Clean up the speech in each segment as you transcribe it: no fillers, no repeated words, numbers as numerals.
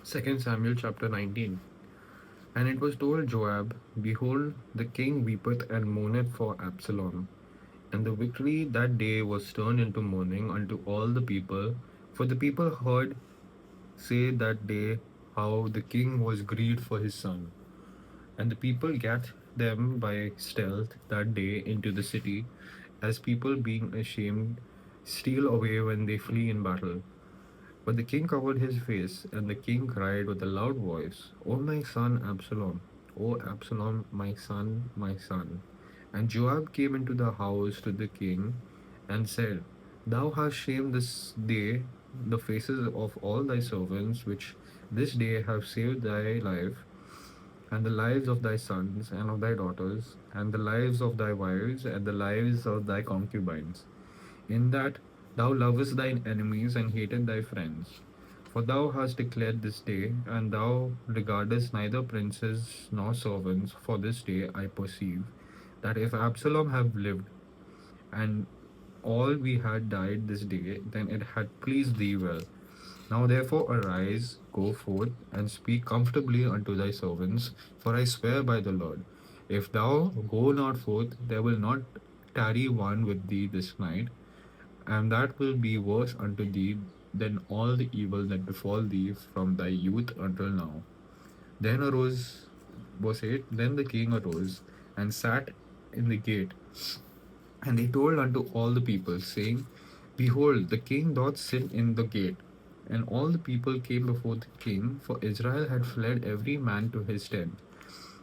2 Samuel chapter 19. And it was told Joab, Behold, the king weepeth and mourneth for Absalom. And the victory that day was turned into mourning unto all the people, for the people heard say that day how the king was grieved for his son. And the people gat them by stealth that day into the city, as people being ashamed steal away when they flee in battle. But the king covered his face, and the king cried with a loud voice, O my son Absalom, O Absalom, my son, my son. And Joab came into the house to the king and said, Thou hast shamed this day the faces of all thy servants, which this day have saved thy life, and the lives of thy sons and of thy daughters, and the lives of thy wives, and the lives of thy concubines, in that thou lovest thine enemies and hatest thy friends. For thou hast declared this day, and thou regardest neither princes nor servants. For this day I perceive that if Absalom have lived, and all we had died this day, then it had pleased thee well. Now therefore arise, go forth, and speak comfortably unto thy servants, for I swear by the Lord, if thou go not forth, there will not tarry one with thee this night, and that will be worse unto thee than all the evil that befall thee from thy youth until now. Then arose, verse 8, then the king arose and sat in the gate, and he told unto all the people, saying, Behold, the king doth sit in the gate. And all the people came before the king, for Israel had fled every man to his tent.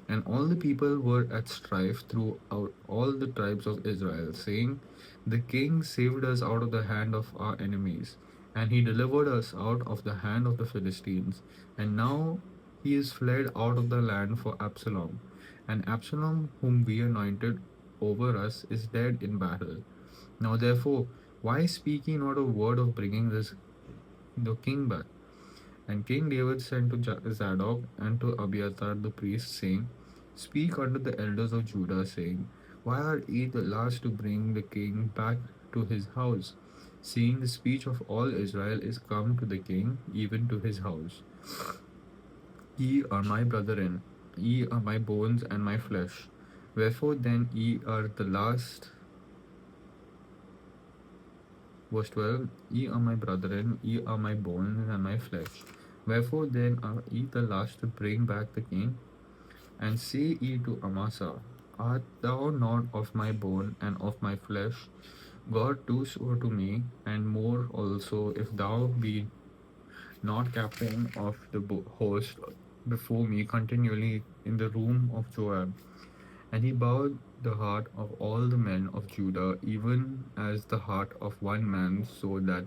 And all the people were at strife throughout all the tribes of Israel, saying, The king saved us out of the hand of our enemies, and he delivered us out of the hand of the Philistines. And now he is fled out of the land for Absalom. And Absalom, whom we anointed over us, is dead in battle. Now therefore, why speak ye not a word of bringing this the king back? And King David sent to Zadok and to Abiathar the priest, saying, Speak unto the elders of Judah, saying, Why are ye the last to bring the king back to his house? Seeing the speech of all Israel is come to the king, even to his house. Ye are my brethren, ye are my bones and my flesh. Wherefore then ye are the last. Verse 12, Ye are my brethren, ye are my bones and my flesh. Wherefore then are ye the last to bring back the king? And say ye to Amasa, Art thou not of my bone and of my flesh? God do so to me, and more also, if thou be not captain of the host before me continually in the room of Joab. And he bowed the heart of all the men of Judah, even as the heart of one man, so that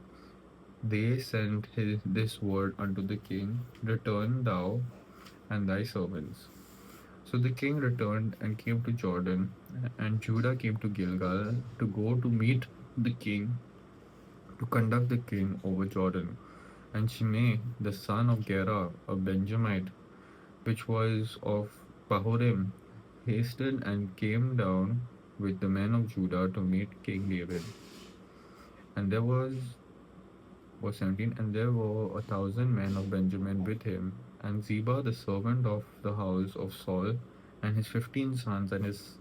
they sent this word unto the king, Return thou and thy servants. So the king returned and came to Jordan, and Judah came to Gilgal to go to meet the king, to conduct the king over Jordan. And Shimei, the son of Gera, a Benjamite, which was of Bahurim, hasted and came down with the men of Judah to meet King David. And there was 17, and there were 1,000 men of Benjamin with him, and Ziba, the servant of the house of Saul, and his 15 sons, and his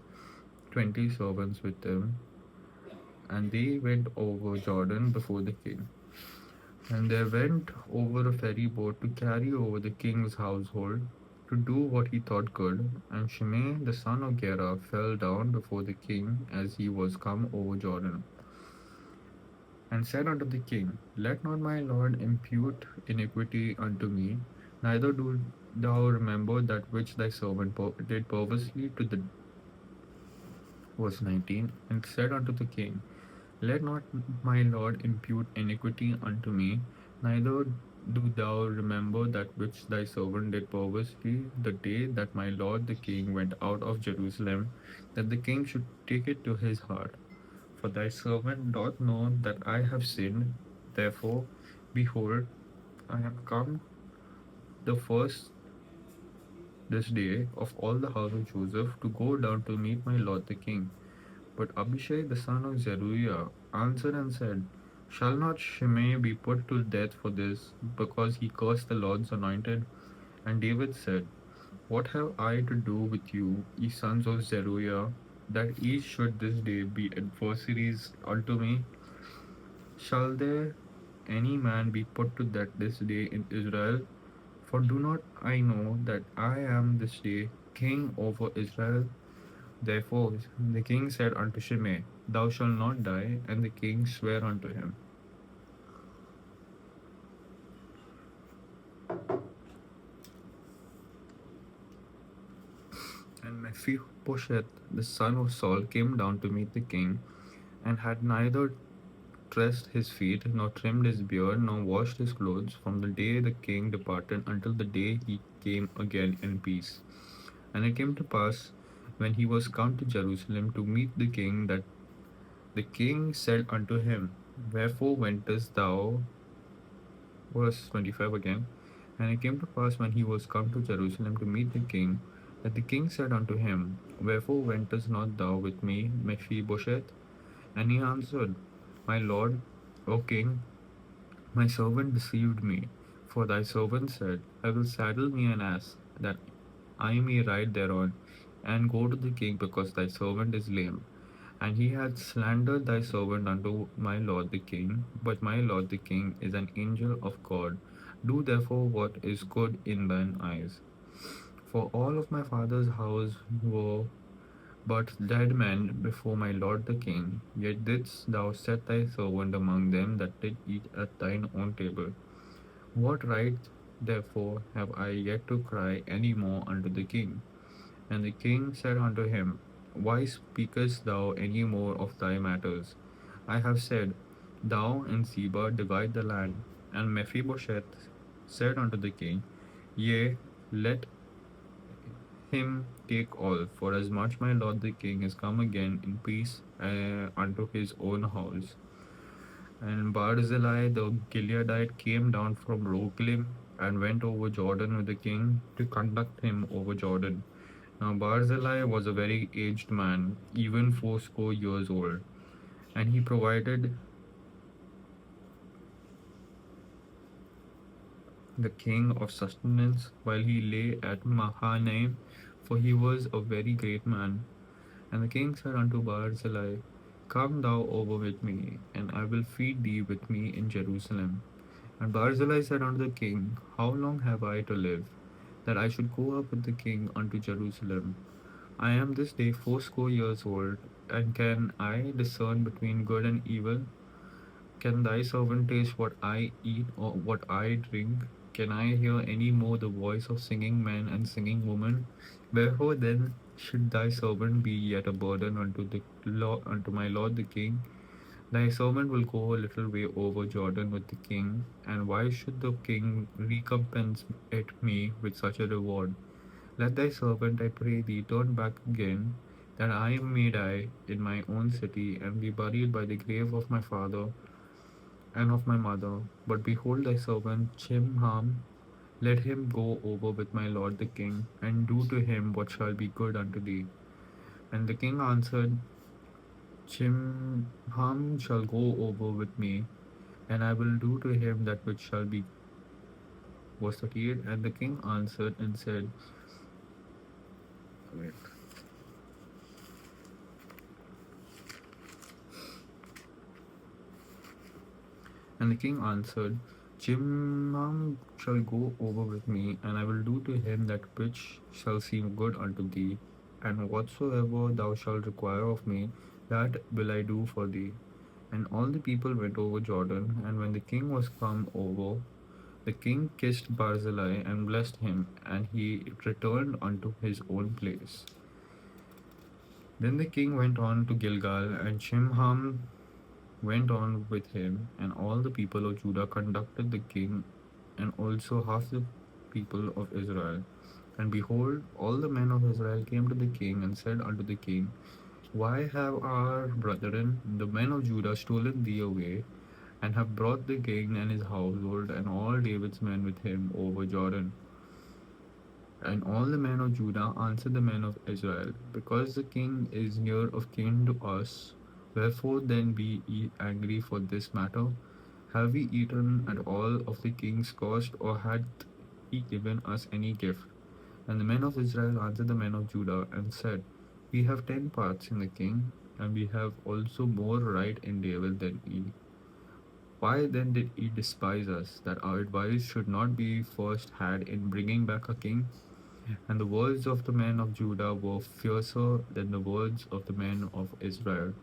20 servants with them. And they went over Jordan before the king. And there went over a ferry boat to carry over the king's household, to do what he thought good. And Shimei, the son of Gera, fell down before the king as he was come over Jordan, and said unto the king, Let not my lord impute iniquity unto me, neither do thou remember that which thy servant did purposely to the. Verse 19, and said unto the king, Let not my lord impute iniquity unto me, neither do thou remember that which thy servant did purposely the day that my lord the king went out of Jerusalem, that the king should take it to his heart. For thy servant doth know that I have sinned. Therefore, behold, I am come the first this day of all the house of Joseph to go down to meet my lord the king. But Abishai the son of Zeruiah answered and said, Shall not Shimei be put to death for this, because he cursed the Lord's anointed? And David said, what have I to do with you, ye sons of Zeruiah, that ye should this day be adversaries unto me? Shall there any man be put to death this day in Israel? For do not I know that I am this day king over Israel? Therefore the king said unto Shimei, thou shalt not die. And the king sware unto him. And Mephibosheth, the son of Saul, came down to meet the king, and had neither dressed his feet, nor trimmed his beard, nor washed his clothes, from the day the king departed until the day he came again in peace. And it came to pass, when he was come to Jerusalem to meet the king, that the king said unto him, wherefore wentest thou? Verse 25 again. And it came to pass, when he was come to Jerusalem to meet the king, that the king said unto him, wherefore wentest not thou with me, Mephibosheth? And he answered, my lord, O king, my servant deceived me. For thy servant said, I will saddle me an ass, that I may ride thereon, and go to the king, because thy servant is lame. And he hath slandered thy servant unto my lord the king. But my lord the king is an angel of God. Do therefore what is good in thine eyes. For all of my father's house were but dead men before my lord the king. Yet didst thou set thy servant among them that did eat at thine own table. What right therefore have I yet to cry any more unto the king? And the king said unto him, why speakest thou any more of thy matters? I have said, thou and Ziba divide the land. And Mephibosheth said unto the king, yea, let him take all, for as much my lord the king is come again in peace unto his own house. And Barzillai the Gileadite came down from Rogelim and went over Jordan with the king to conduct him over Jordan. Now Barzillai was a very aged man, even fourscore years old, and he provided the king of sustenance while he lay at Mahanaim, for he was a very great man. And the king said unto Barzillai, come thou over with me, and I will feed thee with me in Jerusalem. And Barzillai said unto the king, how long have I to live, that I should go up with the king unto Jerusalem? I am this day fourscore years old, and can I discern between good and evil? Can thy servant taste what I eat or what I drink? Can I hear any more the voice of singing men and singing women? Wherefore then should thy servant be yet a burden unto the law unto my lord the king? Thy servant will go a little way over Jordan with the king, and why should the king recompense it me with such a reward? Let thy servant, I pray thee, turn back again, that I may die in my own city, and be buried by the grave of my father and of my mother. But behold thy servant Chimham, let him go over with my lord the king, and do to him what shall be good unto thee. And the king answered, Chimham shall go over with me, and I will do to him that which shall be. Verse 38. And the king answered and said, wait. And the king answered, Chimham shall go over with me, and I will do to him that which shall seem good unto thee, and whatsoever thou shalt require of me, that will I do for thee. And all the people went over Jordan, and when the king was come over, the king kissed Barzillai and blessed him, and he returned unto his own place. Then the king went on to Gilgal, and Chimham went on with him, and all the people of Judah conducted the king, and also half the people of Israel. And behold, all the men of Israel came to the king and said unto the king, why have our brethren, the men of Judah, stolen thee away, and have brought the king and his household and all David's men with him over Jordan? And all the men of Judah answered the men of Israel, because the king is near of kin to us, wherefore then be ye angry for this matter? Have we eaten at all of the king's cost, or hath he given us any gift? And the men of Israel answered the men of Judah and said, We have 10 parts in the king, and we have also more right in David than ye. Why then did ye despise us, that our advice should not be first had in bringing back a king? And the words of the men of Judah were fiercer than the words of the men of Israel.